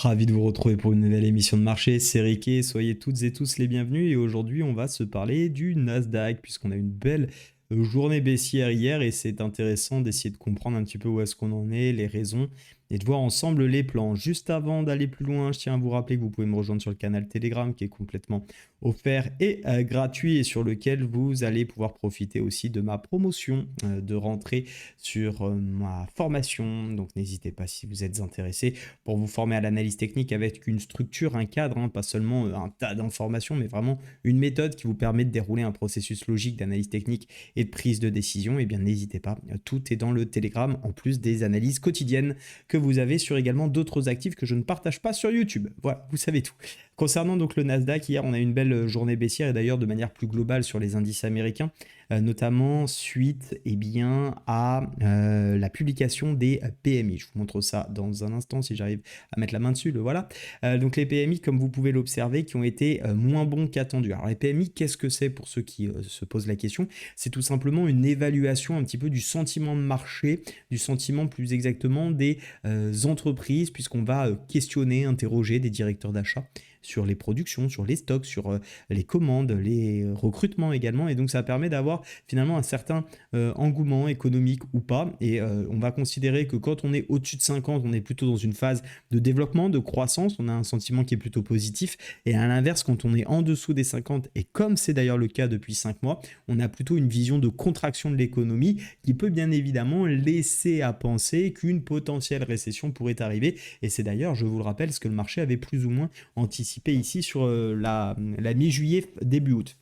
Ravi de vous retrouver pour une nouvelle émission de marché, c'est Riquet, soyez toutes et tous les bienvenus et aujourd'hui on va se parler du Nasdaq puisqu'on a une belle journée baissière hier et c'est intéressant d'essayer de comprendre un petit peu où est-ce qu'on en est, les raisons et de voir ensemble les plans. Juste avant d'aller plus loin, je tiens à vous rappeler que vous pouvez me rejoindre sur le canal Telegram qui est complètement offert et gratuit et sur lequel vous allez pouvoir profiter aussi de ma promotion de rentrée sur ma formation. Donc n'hésitez pas si vous êtes intéressé pour vous former à l'analyse technique avec une structure, un cadre, hein, pas seulement un tas d'informations, mais vraiment une méthode qui vous permet de dérouler un processus logique d'analyse technique et de prise de décision. Eh bien, n'hésitez pas, tout est dans le Telegram, en plus des analyses quotidiennes que vous avez sur également d'autres actifs que je ne partage pas sur YouTube. Voilà, vous savez tout. Concernant donc le Nasdaq, hier on a eu une belle journée baissière et d'ailleurs de manière plus globale sur les indices américains, notamment suite à la publication des PMI. Je vous montre ça dans un instant si j'arrive à mettre la main dessus, le voilà. Donc les PMI, comme vous pouvez l'observer, qui ont été moins bons qu'attendus. Alors les PMI, qu'est-ce que c'est pour ceux qui se posent la question? C'est tout simplement une évaluation un petit peu du sentiment de marché, du sentiment plus exactement des entreprises, puisqu'on va questionner, interroger des directeurs d'achat sur les productions, sur les stocks, sur les commandes, les recrutements également. Et donc ça permet d'avoir finalement un certain engouement économique ou pas. Et on va considérer que quand on est au-dessus de 50, on est plutôt dans une phase de développement, de croissance. On a un sentiment qui est plutôt positif. Et à l'inverse, quand on est en dessous des 50, et comme c'est d'ailleurs le cas depuis 5 mois, on a plutôt une vision de contraction de l'économie qui peut bien évidemment laisser à penser qu'une potentielle récession pourrait arriver. Et c'est d'ailleurs, je vous le rappelle, ce que le marché avait plus ou moins anticipé ici sur la mi-juillet, début août.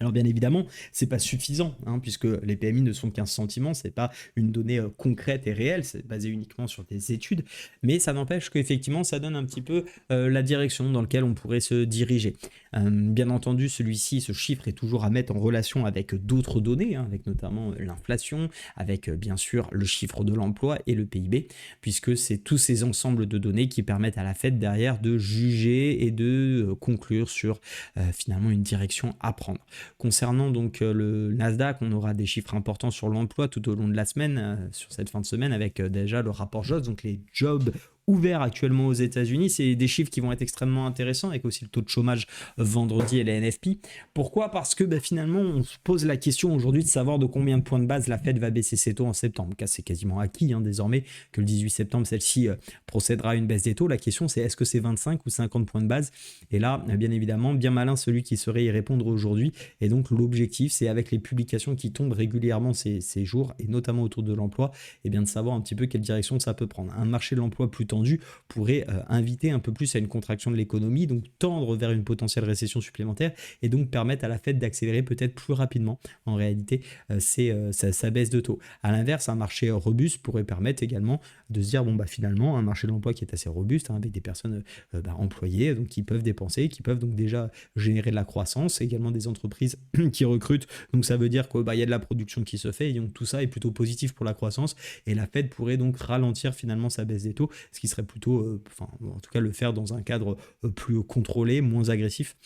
Alors bien évidemment, c'est pas suffisant, hein, puisque les PMI ne sont qu'un sentiment, c'est pas une donnée concrète et réelle, c'est basé uniquement sur des études, mais ça n'empêche qu'effectivement ça donne un petit peu la direction dans laquelle on pourrait se diriger. Bien entendu, celui-ci, ce chiffre est toujours à mettre en relation avec d'autres données, hein, avec notamment l'inflation, avec bien sûr le chiffre de l'emploi et le PIB, puisque c'est tous ces ensembles de données qui permettent à la Fed derrière de juger et de conclure sur finalement une direction à prendre. Concernant donc le Nasdaq, on aura des chiffres importants sur l'emploi tout au long de la semaine, sur cette fin de semaine, avec déjà le rapport Jobs, donc les jobs ouverts actuellement aux États-Unis. C'est des chiffres qui vont être extrêmement intéressants, avec aussi le taux de chômage vendredi et la NFP. Pourquoi? Parce que finalement, on se pose la question aujourd'hui de savoir de combien de points de base la Fed va baisser ses taux en septembre. Car c'est quasiment acquis désormais que le 18 septembre, celle-ci procédera à une baisse des taux. La question, c'est est-ce que c'est 25 ou 50 points de base? Et là, bien évidemment, bien malin celui qui saurait y répondre aujourd'hui. Et donc, l'objectif, c'est avec les publications qui tombent régulièrement ces jours, et notamment autour de l'emploi, et bien de savoir un petit peu quelle direction ça peut prendre. Un marché de l'emploi plus tendu pourrait inviter un peu plus à une contraction de l'économie, donc tendre vers une potentielle récession supplémentaire, et donc permettre à la Fed d'accélérer peut-être plus rapidement, en réalité, sa baisse de taux. À l'inverse, un marché robuste pourrait permettre également de se dire, bon, finalement, un marché de l'emploi qui est assez robuste, hein, avec des personnes employées, donc qui peuvent dépenser, qui peuvent donc déjà générer de la croissance, également des entreprises qui recrutent, donc ça veut dire qu'il y a de la production qui se fait, et donc tout ça est plutôt positif pour la croissance, et la Fed pourrait donc ralentir finalement sa baisse des taux, ce qui serait plutôt, en tout cas le faire dans un cadre plus contrôlé, moins agressif.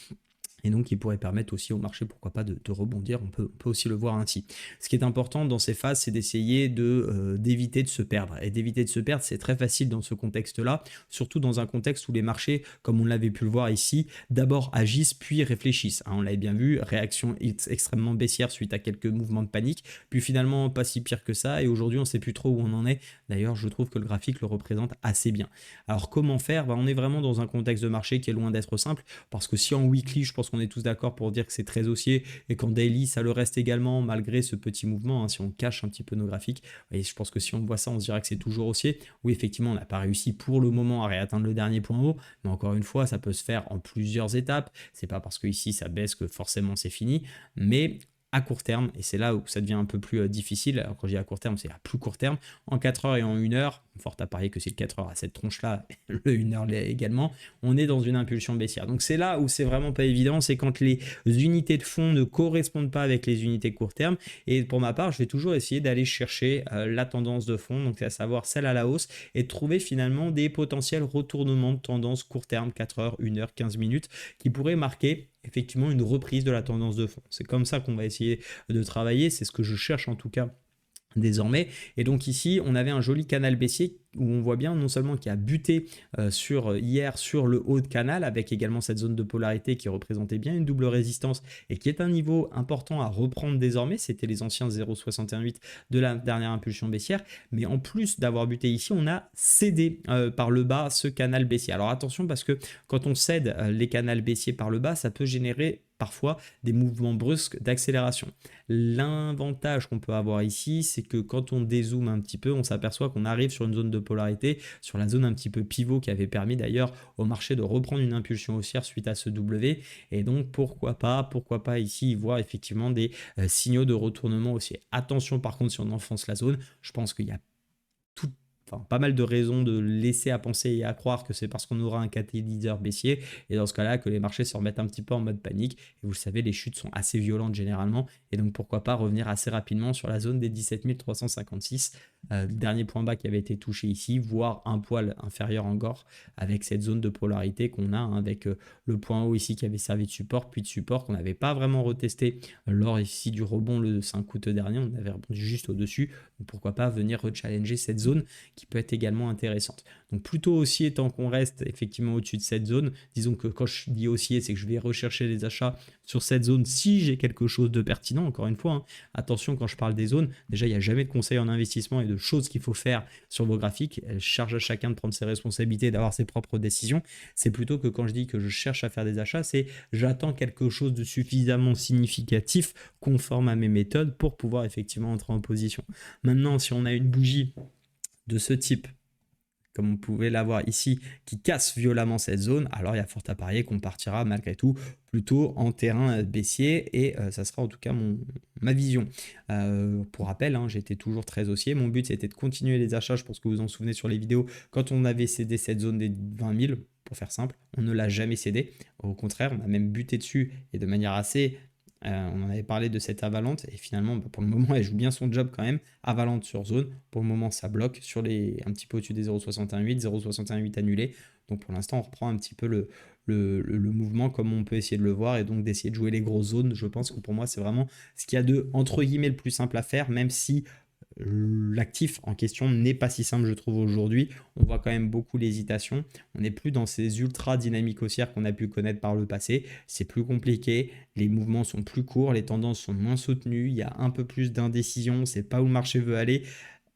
Et donc, il pourrait permettre aussi au marché, pourquoi pas, de rebondir. On peut aussi le voir ainsi. Ce qui est important dans ces phases, c'est d'essayer d'éviter de se perdre. Et d'éviter de se perdre, c'est très facile dans ce contexte-là, surtout dans un contexte où les marchés, comme on l'avait pu le voir ici, d'abord agissent puis réfléchissent. On l'avait bien vu, réaction extrêmement baissière suite à quelques mouvements de panique, puis finalement pas si pire que ça. Et aujourd'hui, on ne sait plus trop où on en est. D'ailleurs, je trouve que le graphique le représente assez bien. Alors, comment faire? On est vraiment dans un contexte de marché qui est loin d'être simple, parce que si en weekly, je pense qu'on est tous d'accord pour dire que c'est très haussier, et qu'en daily ça le reste également malgré ce petit mouvement, hein, si on cache un petit peu nos graphiques, et je pense que si on voit ça, on se dirait que c'est toujours haussier. Oui, effectivement, on n'a pas réussi pour le moment à réatteindre le dernier point haut, mais encore une fois, ça peut se faire en plusieurs étapes. C'est pas parce que ici ça baisse que forcément c'est fini, mais à court terme, et c'est là où ça devient un peu plus difficile. Alors quand je dis à court terme, c'est à plus court terme, en 4 heures et en 1 heure, fort à parier que c'est le 4 heures à cette tronche-là, le 1 heure également, on est dans une impulsion baissière. Donc c'est là où c'est vraiment pas évident, c'est quand les unités de fond ne correspondent pas avec les unités court terme. Et pour ma part, je vais toujours essayer d'aller chercher la tendance de fond, donc à savoir celle à la hausse, et de trouver finalement des potentiels retournements de tendance court terme, 4 heures, 1 heure, 15 minutes, qui pourraient marquer effectivement une reprise de la tendance de fond. C'est comme ça qu'on va essayer de travailler, c'est ce que je cherche en tout cas désormais. Et donc ici, on avait un joli canal baissier où on voit bien non seulement qu'il a buté hier sur le haut de canal, avec également cette zone de polarité qui représentait bien une double résistance et qui est un niveau important à reprendre désormais. C'était les anciens 0,68 de la dernière impulsion baissière. Mais en plus d'avoir buté ici, on a cédé par le bas ce canal baissier. Alors attention, parce que quand on cède les canaux baissiers par le bas, ça peut générer parfois des mouvements brusques d'accélération. L'avantage qu'on peut avoir ici, c'est que quand on dézoome un petit peu, on s'aperçoit qu'on arrive sur une zone de polarité, sur la zone un petit peu pivot qui avait permis d'ailleurs au marché de reprendre une impulsion haussière suite à ce W. Et donc pourquoi pas ici voir effectivement des signaux de retournement haussier. Attention par contre si on enfonce la zone, je pense qu'il y a pas mal de raisons de laisser à penser et à croire que c'est parce qu'on aura un catalyseur baissier, et dans ce cas-là que les marchés se remettent un petit peu en mode panique. Et vous le savez, les chutes sont assez violentes généralement, et donc pourquoi pas revenir assez rapidement sur la zone des 17 356, dernier point bas qui avait été touché ici, voire un poil inférieur encore, avec cette zone de polarité qu'on a, avec le point haut ici qui avait servi de support, puis de support qu'on n'avait pas vraiment retesté lors ici du rebond le 5 août dernier, on avait rebondi juste au-dessus. Donc pourquoi pas venir rechallenger cette zone qui peut être également intéressante. Donc plutôt haussier tant qu'on reste effectivement au-dessus de cette zone. Disons que quand je dis haussier, c'est que je vais rechercher les achats sur cette zone si j'ai quelque chose de pertinent. Encore une fois, attention quand je parle des zones, déjà il n'y a jamais de conseils en investissement et de choses qu'il faut faire sur vos graphiques. Elle charge à chacun de prendre ses responsabilités, d'avoir ses propres décisions. C'est plutôt que quand je dis que je cherche à faire des achats, c'est j'attends quelque chose de suffisamment significatif, conforme à mes méthodes pour pouvoir effectivement entrer en position. Maintenant, si on a une bougie de ce type, comme on pouvait l'avoir ici, qui casse violemment cette zone, alors il y a fort à parier qu'on partira malgré tout plutôt en terrain baissier, et ça sera en tout cas ma vision. Pour rappel, j'étais toujours très haussier, mon but c'était de continuer les achats, je pense que vous vous en souvenez sur les vidéos, quand on avait cédé cette zone des 20 000, pour faire simple, on ne l'a jamais cédé, au contraire, on a même buté dessus, et de manière assez... on en avait parlé de cette avalante et finalement pour le moment elle joue bien son job quand même. Avalante sur zone, pour le moment ça bloque sur un petit peu au-dessus des 0,68 annulé. Donc pour l'instant on reprend un petit peu le mouvement comme on peut essayer de le voir, et donc d'essayer de jouer les grosses zones. Je pense que pour moi c'est vraiment ce qu'il y a de entre guillemets le plus simple à faire, même si l'actif en question n'est pas si simple je trouve aujourd'hui. On voit quand même beaucoup l'hésitation, on n'est plus dans ces ultra dynamiques haussières qu'on a pu connaître par le passé, c'est plus compliqué, les mouvements sont plus courts, les tendances sont moins soutenues, il y a un peu plus d'indécision, on ne sait pas où le marché veut aller.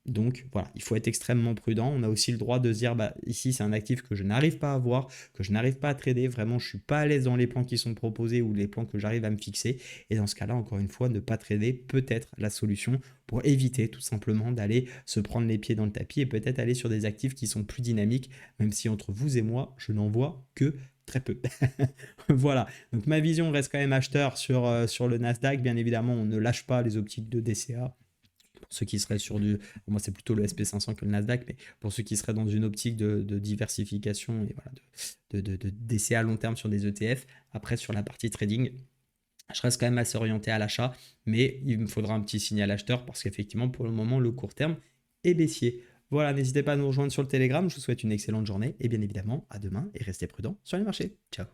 Donc voilà, il faut être extrêmement prudent. On a aussi le droit de se dire, ici c'est un actif que je n'arrive pas à voir, que je n'arrive pas à trader. Vraiment, je ne suis pas à l'aise dans les plans qui sont proposés ou les plans que j'arrive à me fixer. Et dans ce cas-là, encore une fois, ne pas trader peut être la solution pour éviter tout simplement d'aller se prendre les pieds dans le tapis et peut-être aller sur des actifs qui sont plus dynamiques, même si entre vous et moi, je n'en vois que très peu. Voilà, donc ma vision reste quand même acheteur sur le Nasdaq. Bien évidemment, on ne lâche pas les optiques de DCA. Pour ceux qui seraient sur moi c'est plutôt le SP500 que le Nasdaq, mais pour ceux qui seraient dans une optique de diversification et voilà, d'essai à long terme sur des ETF, après sur la partie trading, je reste quand même assez orienté à l'achat, mais il me faudra un petit signal acheteur parce qu'effectivement pour le moment le court terme est baissier. Voilà, n'hésitez pas à nous rejoindre sur le Telegram, je vous souhaite une excellente journée et bien évidemment à demain et restez prudents sur les marchés. Ciao.